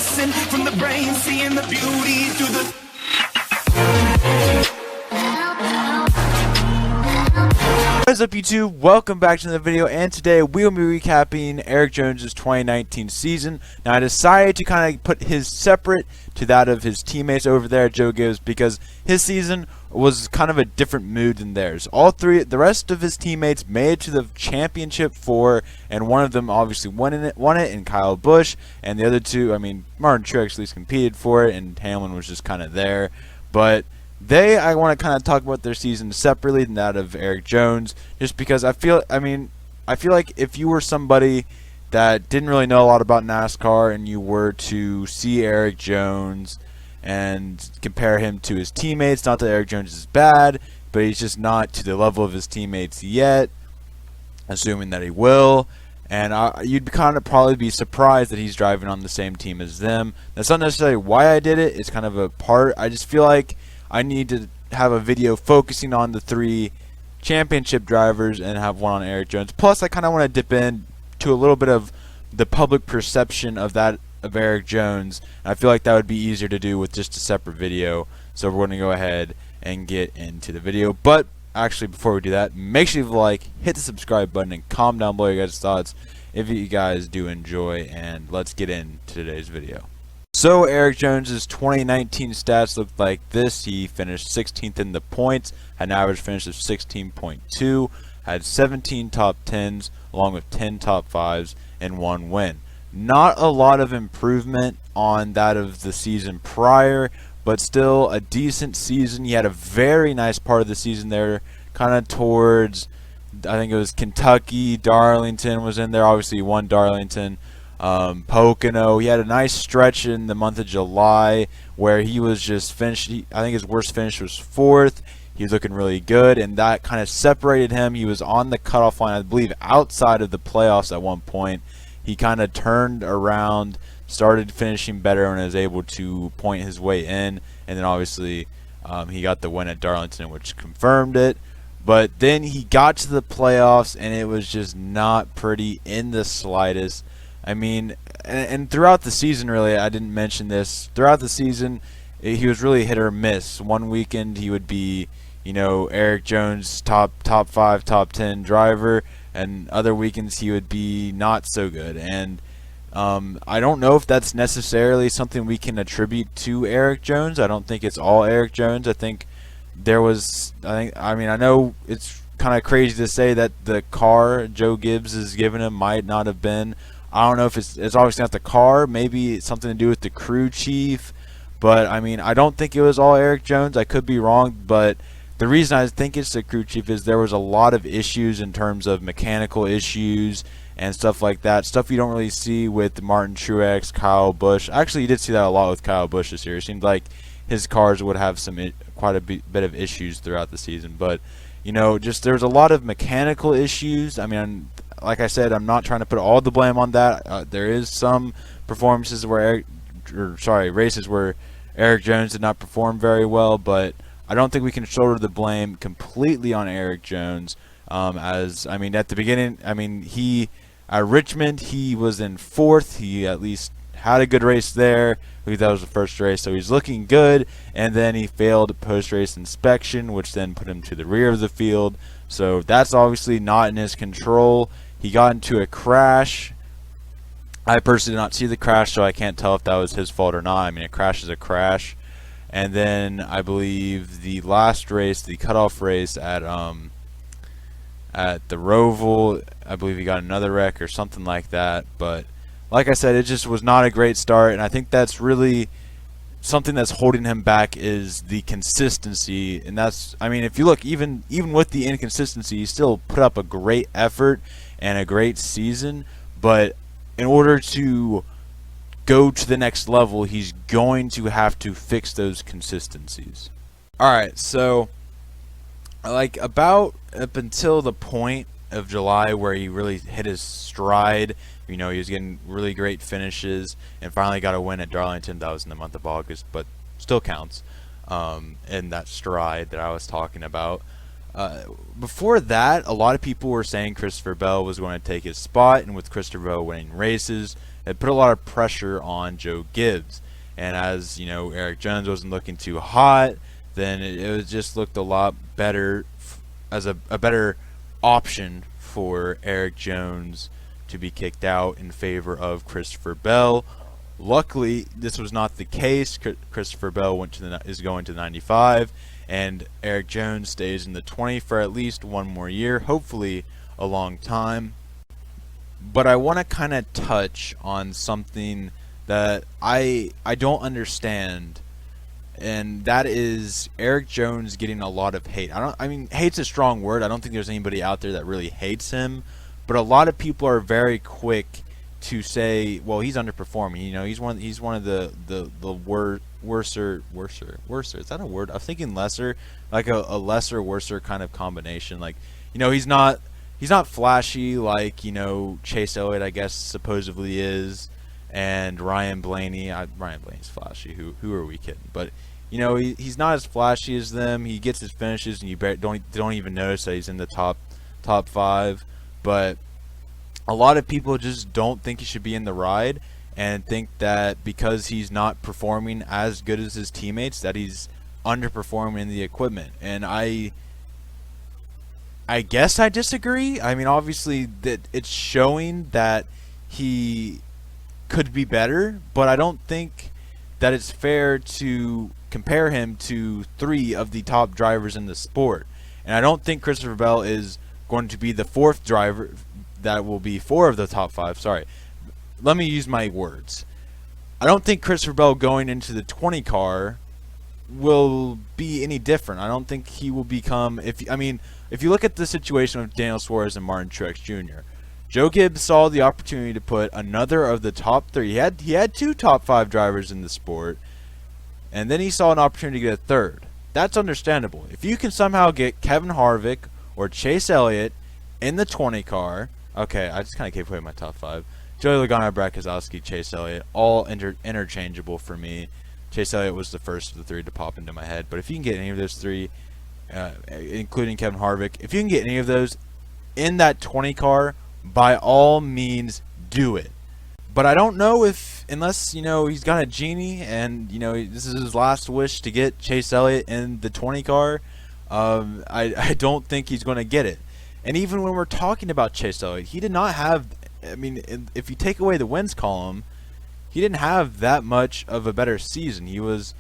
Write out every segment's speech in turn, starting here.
listen from the brain, seeing the beauty through the. What is up, YouTube? Welcome back to the video, and today we will be recapping Erik Jones's 2019 season. Now, I decided to kind of put his separate to that of his teammates over there at Joe Gibbs because his season was kind of a different mood than theirs. The rest of his teammates made it to the championship 4, and one of them obviously won it, in Kyle Busch, and the other two, I mean, Martin Truex at least competed for it, and Hamlin was just kind of there, but I want to kind of talk about their season separately than that of Erik Jones, just because I feel like if you were somebody that didn't really know a lot about NASCAR and you were to see Erik Jones and compare him to his teammates, not that Erik Jones is bad, but he's just not to the level of his teammates yet, assuming that he will. And you'd kind of probably be surprised that he's driving on the same team as them. That's not necessarily why I did it. It's kind of a part. I just feel like I need to have a video focusing on the 3 championship drivers and have one on Erik Jones. Plus, I kind of want to dip in to a little bit of the public perception of Erik Jones. And I feel like that would be easier to do with just a separate video. So we're going to go ahead and get into the video. But actually, before we do that, make sure you like, hit the subscribe button, and comment down below your guys' thoughts if you guys do enjoy. And let's get into today's video. So Erik Jones's 2019 stats looked like this. He finished 16th in the points, had an average finish of 16.2, had 17 top 10s, along with 10 top 5s, and 1 win. Not a lot of improvement on that of the season prior, but still a decent season. He had a very nice part of the season there, kind of towards, I think it was Kentucky, Darlington was in there. Obviously, he won Darlington. Pocono. He had a nice stretch in the month of July where he was just finished. I think his worst finish was 4th. He was looking really good, and that kind of separated him. He was on the cutoff line, I believe, outside of the playoffs at one point. He kind of turned around, started finishing better, and was able to point his way in. And then obviously he got the win at Darlington, which confirmed it. But then he got to the playoffs, and it was just not pretty in the slightest. I mean, and throughout the season, really, I didn't mention this. Throughout the season, he was really hit or miss. One weekend, he would be, Erik Jones, top 5, top 10 driver, and other weekends he would be not so good. And I don't know if that's necessarily something we can attribute to Erik Jones. I don't think it's all Erik Jones. I think there was, I know it's kind of crazy to say that the car Joe Gibbs has given him might not have been. I don't know if it's obviously not the car. Maybe it's something to do with the crew chief. But, I don't think it was all Erik Jones. I could be wrong. But the reason I think it's the crew chief is there was a lot of issues in terms of mechanical issues and stuff like that. Stuff you don't really see with Martin Truex, Kyle Busch. Actually, you did see that a lot with Kyle Busch this year. It seemed like his cars would have quite a bit of issues throughout the season. But, just there's a lot of mechanical issues. Like I said, I'm not trying to put all the blame on that. There is some races where Erik Jones did not perform very well, but I don't think we can shoulder the blame completely on Erik Jones. At the beginning, at Richmond, he was in 4th. He at least had a good race there. I believe that was the first race, so he's looking good. And then he failed post-race inspection, which then put him to the rear of the field. So that's obviously not in his control. He got into a crash. I personally did not see the crash, so I can't tell if that was his fault or not. A crash is a crash. And then I believe the last race, the cutoff race at the Roval, I believe he got another wreck or something like that. But like I said, it just was not a great start, and I think that's really something that's holding him back is the consistency. And that's, if you look, even with the inconsistency, he still put up a great effort and a great season. But in order to go to the next level, he's going to have to fix those consistencies. Alright, so up until the point of July where he really hit his stride, he was getting really great finishes and finally got a win at Darlington. That was in the month of August, but still counts in that stride that I was talking about. Before that, a lot of people were saying Christopher Bell was going to take his spot, and with Christopher Bell winning races, it put a lot of pressure on Joe Gibbs. And as you know, Erik Jones wasn't looking too hot, then it just looked a lot better as a better option for Erik Jones to be kicked out in favor of Christopher Bell. Luckily, this was not the case. Christopher Bell is going to the 95, and Erik Jones stays in the 20 for at least one more year, hopefully a long time. But I want to kind of touch on something that I don't understand, and that is Erik Jones getting a lot of hate. I mean, hate's a strong word. I don't think there's anybody out there that really hates him, but a lot of people are very quick to say, well, he's underperforming. You know, he's one of the worser. Is that a word? I'm thinking lesser, like a lesser worser kind of combination. Like, you know, he's not flashy like, you know, Chase Elliott, I guess, supposedly is, and Ryan Blaney. Ryan Blaney's flashy. Who are we kidding? But you know, he's not as flashy as them. He gets his finishes, and you don't even notice that he's in the top 5. But a lot of people just don't think he should be in the ride, and think that because he's not performing as good as his teammates, that he's underperforming in the equipment. And I guess I disagree. I mean, obviously that it's showing that he could be better, but I don't think that it's fair to compare him to 3 of the top drivers in the sport. And I don't think Christopher Bell is going to be the 4th driver that will be 4 of the top 5. Sorry. Let me use my words. I don't think Christopher Bell going into the 20 car will be any different. I don't think he will become, if you look at the situation with Daniel Suarez and Martin Truex Jr., Joe Gibbs saw the opportunity to put another of the top 3. He had 2 top 5 drivers in the sport, and then he saw an opportunity to get a 3rd. That's understandable. If you can somehow get Kevin Harvick or Chase Elliott in the 20 car, okay, I just kind of gave away my top 5. Joey Logano, Brad Keselowski, Chase Elliott, all interchangeable for me. Chase Elliott was the first of the 3 to pop into my head. But if you can get any of those 3, including Kevin Harvick, if you can get any of those in that 20 car, by all means, do it. But I don't know if, unless, you know, he's got a genie and, you know, this is his last wish to get Chase Elliott in the 20 car, I don't think he's going to get it. And even when we're talking about Chase Elliott, he did not have, I mean, if you take away the wins column, he didn't have that much of a better season. He was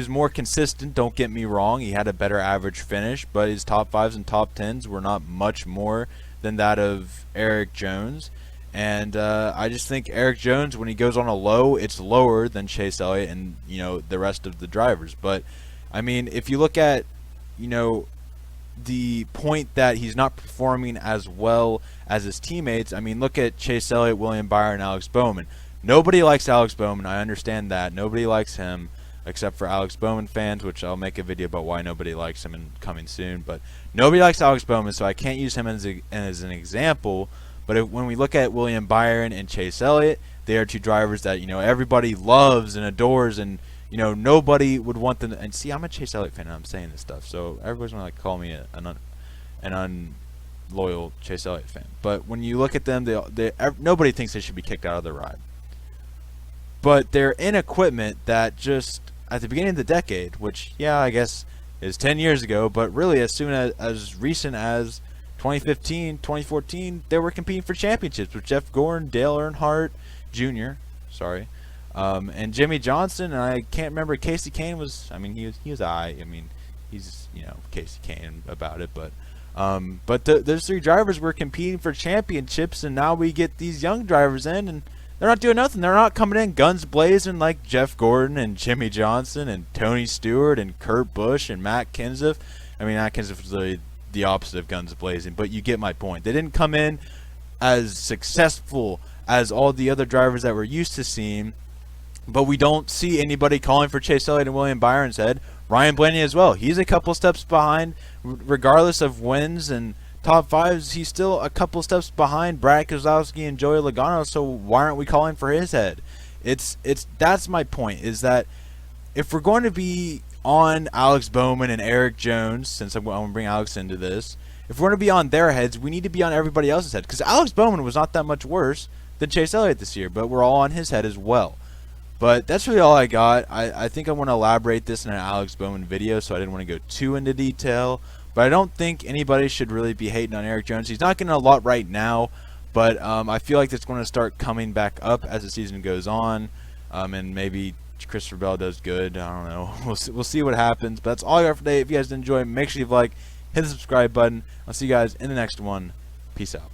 more consistent, don't get me wrong. He had a better average finish, but his top 5s and top 10s were not much more than that of Erik Jones. And I just think Erik Jones, when he goes on a low, it's lower than Chase Elliott and, you know, the rest of the drivers. But I mean, if you look at, you know, the point that he's not performing as well as his teammates, I mean, look at Chase Elliott, William Byron, Alex Bowman. Nobody likes Alex Bowman. I understand that. Nobody likes him except for Alex Bowman fans, which I'll make a video about why nobody likes him and coming soon. But nobody likes Alex Bowman, so I can't use him as an example. But when we look at William Byron and Chase Elliott, they are 2 drivers that, you know, everybody loves and adores, and, you know, nobody would want them. And see, I'm a Chase Elliott fan, and I'm saying this stuff, so everybody's gonna call me an unloyal Chase Elliott fan. But when you look at them, nobody thinks they should be kicked out of the ride. But they're in equipment that just at the beginning of the decade, which, yeah, I guess is 10 years ago, but really as soon as recent as 2015, 2014, they were competing for championships with Jeff Gordon, Dale Earnhardt Jr., and Jimmy Johnson, and I can't remember, Casey Kane was, I mean, he was I mean, he's, you know, Casey Kane about it, but those 3 drivers were competing for championships, and now we get these young drivers in, and they're not doing nothing. They're not coming in guns blazing like Jeff Gordon and Jimmy Johnson and Tony Stewart and Kurt Busch and Matt Kenseth. I mean, Matt Kenseth was the opposite of guns blazing, but you get my point. They didn't come in as successful as all the other drivers that we're used to seeing, but we don't see anybody calling for Chase Elliott and William Byron's head. Ryan Blaney as well. He's a couple steps behind, regardless of wins and top 5s. He's still a couple steps behind Brad Keselowski and Joey Logano. So why aren't we calling for his head? That's my point. Is that if we're going to be on Alex Bowman and Erik Jones, since I'm going to bring Alex into this, if we're going to be on their heads, we need to be on everybody else's head. Because Alex Bowman was not that much worse than Chase Elliott this year, but we're all on his head as well. But that's really all I got. I think I want to elaborate this in an Alex Bowman video, so I didn't want to go too into detail. But I don't think anybody should really be hating on Erik Jones. He's not getting a lot right now, but I feel like it's going to start coming back up as the season goes on, and maybe Christopher Bell does good. I don't know. We'll see what happens. But that's all I got for today. If you guys did enjoy, make sure you like, hit the subscribe button. I'll see you guys in the next one. Peace out.